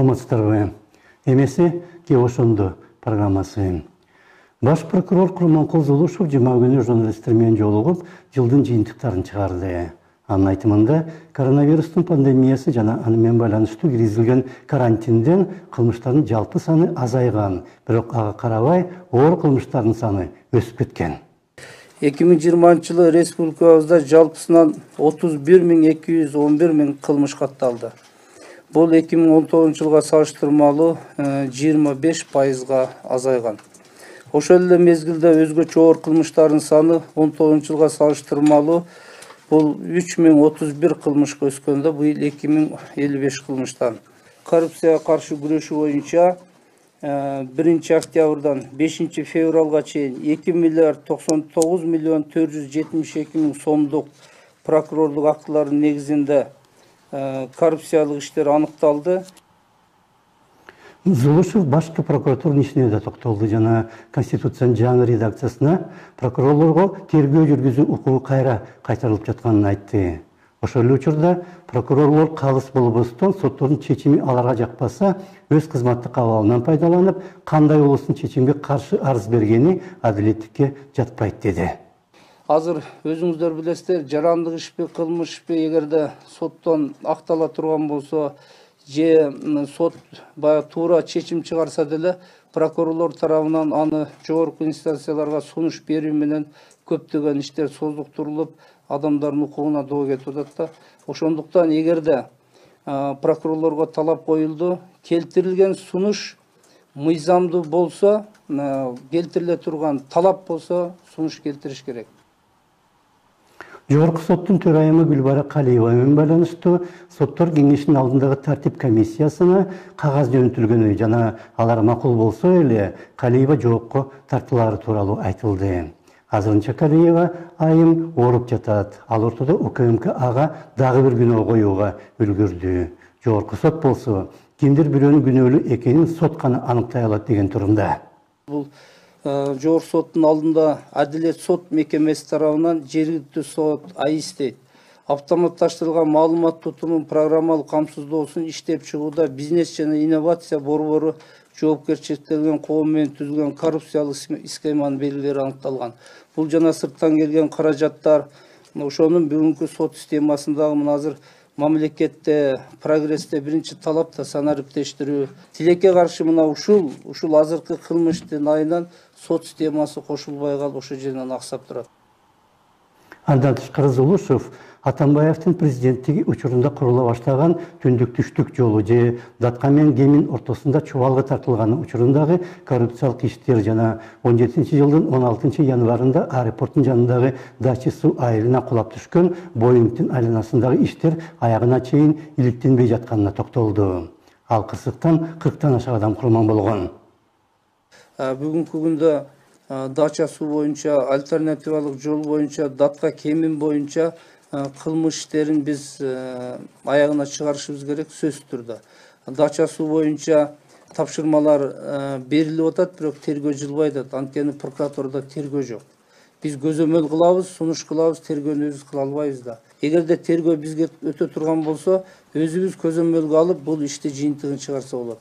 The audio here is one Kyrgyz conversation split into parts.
Саламатсыздарбы? Эмеси ке ошондо программасы. Баш прокурор Курманкул Зулушев жыма күнү журналисттер менен жолугуп, жылдын жыйынтыктарын чыгарды. Анын айтымында коронавирустун пандемиясы жана аны менен байланыштуу киргизилген карантинден кылмыштардын жалпы саны азайган, бирок ага карабай оор кылмыштардын саны өсүп кеткен. 2020 жылы республикабызда жалпысынан 31.211 кылмыш катталды. Бұл 2019 жылға салыштырмалуу 25%га азайган. Ошол эле мезгилде өзгөчө оор кылмыштардын саны 19 жылга салыштырмалуу бул 3031 кылмышка өскөндө, быйыл 2055 кылмыштан. Коррупцияга каршы күрөшүү боюнча 1 октябрдан 5 февралга чейин 2 миллиард 99 миллион 472 миң сомдук прокурорлук актылардын негизинде коррупциялык иштер аныкталды. Зулушев башкы прокуратуранын ишине да токтолду жана Конституциянын жаңы редакциясына прокурорлорго тергөө жүргүзүү укугу кайра кайтарылып жатканын айтты. Ошол эле учурда прокурорлор калыс болбостон соттордун чечими аларга жакпаса, өз кызматтык абалынан пайдаланып, кандай улустун чечимге каршы арыз бергени адилеттикке жатпайт деди. Азыр өзүңүздөр билесиздер, жарандык ишпи, кылмыш ишпи эгерде соттон актала турган болсо, же сот бая туура чечим чыгарса деле, прокурорлор тарабынан аны жогорку инстанцияларга сунуш берүү менен көптөгөн иштер создуктурулуп, адамдардын укугуна доо кетип атат. Ошондуктан эгерде прокурорлорго талап коюлду, келтирилген сунуш мыйзамдуу болсо, келтириле турган талап болсо, сунуш келтириш керек. Жогорку соттун төрайымы Гүлбара Калиева менен байланыштуу соттор кеңешинин алдындагы тартип комиссиясына кагаз жөнөтүлгөнү жана алар макул болсо эле Калиева жоопко тартылары тууралуу айтылды. Азырынча Калиева айым ооруп жатат. Ал ортодо УКМК ага дагы бир күнөө коюуга үлгүрдү. Жогорку сот болсо кимдир бирөөнүн күнөөлүү экенин сот гана аныктай алат деген турумда. Бул жогорку соттун алдында Адилет сот мекемеси тарабынан жергиликтүү сот АИС дейт. Автоматташтырылган маалымат тутумун программалык камсыздоосун иштеп чыгууда бизнес жана инновация борбору жоопкерчиликтелген коом менен түзүлгөн коррупциялык схеманын белгилери аныкталган. Бул жана сырттан келген каражаттар, ошонун бүгүнкү сот системасындагы мына азыр мамлекетте прогрессте биринчи талап да санариптештирүү. Тилекке каршы мына ушул азыркы кылмыштын айынан сот системасы кошулбай калып, ошол жеринен аксап турат. Андан тышкары Зулушев Атамбаевдин президенттиги учурунда курула баштаган түндүк-түштүк жолу же Датка менен Кемин ортосунда чубалга тартылган учурундагы коррупциялык иштер жана 17 жылдын 16 январында аэропорттун жанындагы дача суу айылына кулап түшкөн Боингдин айланасындагы иштер аягына чейин иликтенбей жатканына токтолду. Ал кырсыктан 40тан ашык адам курман болгон. Бүгүнкү күндө дача суу боюнча, альтернативалык жол боюнча, Датка Кемин боюнча кылмыш иштерин биз аягына чыгарышыбыз керек сөзсүз түрдө. Дача суу боюнча тапшырмалар берилип атат, бирок тергөө жылбай атат. Анткени прокуратурада тергөө жок. Биз көзөмөл кылабыз, сунуш кылабыз, тергөөнү өзүбүз кыла албайбыз да. Эгерде тергөө бизге өтө турган болсо, өзүбүз көзөмөлгө алып, бул ишти жыйынтыгын чыгарса болот.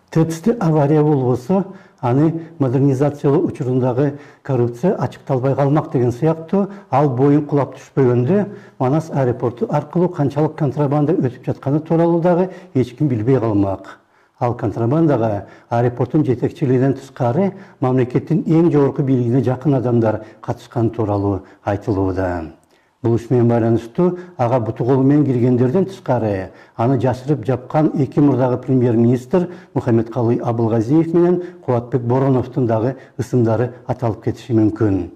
Тепсте авария болбосо, аны модернизациялоо учурундагы коррупция ачыкталбай калмак деген сыяктуу, ал Боинг кулап түшпөгөндө Манас аэропорту аркылуу канчалык контрабанда өтүп жатканы тууралуу дагы эч ким билбей калмак. Ал контрабандага аэропорттун жетекчилигинен тышкары мамлекеттин эң жогорку бийлигине жакын адамдар катышкан тууралуу айтылууда. Бул иш менен байланыштуу ага буту колу менен киргендерден тышкары аны жашырып жапкан эки мурдагы премьер-министр Мухаммедкалый Абылгазиев менен Кубатбек Бороновдун дагы ысымдары аталып кетиши мүмкүн.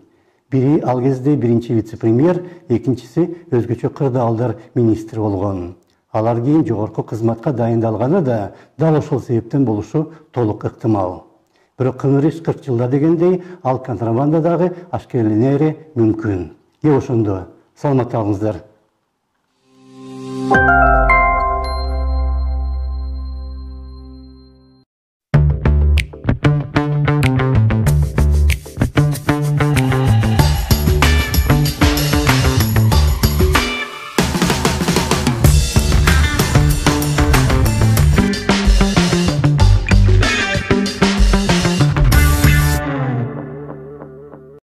Бири ал кезде биринчи вице-премьер, экинчиси өзгөчө кырдаалдар министри болгон. Алар кийин жогорку кызматка дайындалганы да дал ошол себептен болушу толук ыктымал. Бирок кыңыр иш 40 жылда дегендей, ал контрабанда дагы ашкереленери мүмкүн. Ошондо саламат калыңыздар.